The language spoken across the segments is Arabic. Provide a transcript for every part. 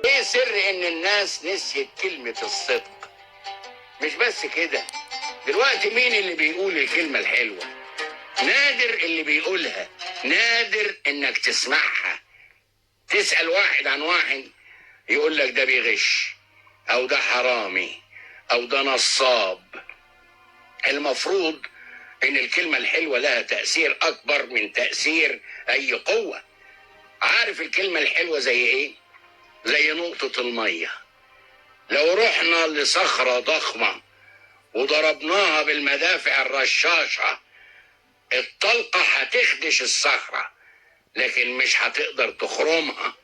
ايه سر ان الناس نسيت كلمة الصدق؟ مش بس كده، دلوقتي مين اللي بيقول الكلمة الحلوة؟ نادر اللي بيقولها، نادر انك تسمعها. تسأل واحد عن واحد يقول لك ده بيغش، او ده حرامي، او ده نصاب. المفروض ان الكلمة الحلوة لها تأثير اكبر من تأثير اي قوة. عارف الكلمة الحلوة زي ايه؟ زي نقطة المية. لو رحنا لصخرة ضخمة وضربناها بالمدافع الرشاشة، الطلقة هتخدش الصخرة لكن مش هتقدر تخرمها.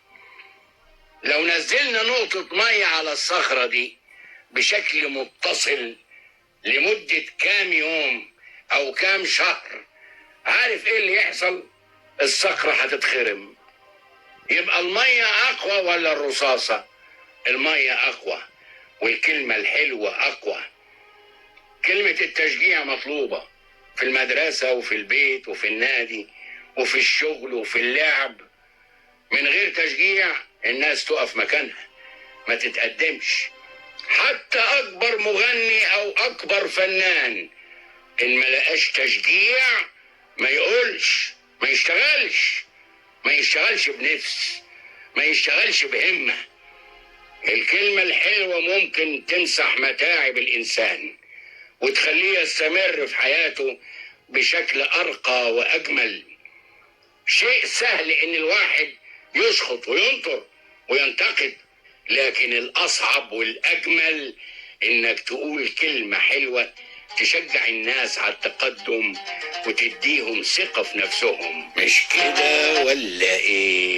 لو نزلنا نقطة مية على الصخرة دي بشكل متصل لمدة كام يوم أو كام شهر، عارف إيه اللي يحصل؟ الصخرة هتتخرم. يبقى المية أقوى ولا الرصاصة؟ المية أقوى، والكلمة الحلوة أقوى. كلمة التشجيع مطلوبة في المدرسة وفي البيت وفي النادي وفي الشغل وفي اللعب. من غير تشجيع الناس تقف مكانها، ما تتقدمش. حتى أكبر مغني أو أكبر فنان إن ما لقاش تشجيع ما يقولش، ما يشتغلش بنفس، ما يشتغلش بهمة. الكلمة الحلوة ممكن تمسح متاعب الإنسان وتخليه يستمر في حياته بشكل أرقى وأجمل. شيء سهل إن الواحد يسخط وينطر وينتقد، لكن الأصعب والأجمل إنك تقول كلمة حلوة تشجع الناس على التقدم وتديهم ثقة في نفسهم. مش كده ولا إيه؟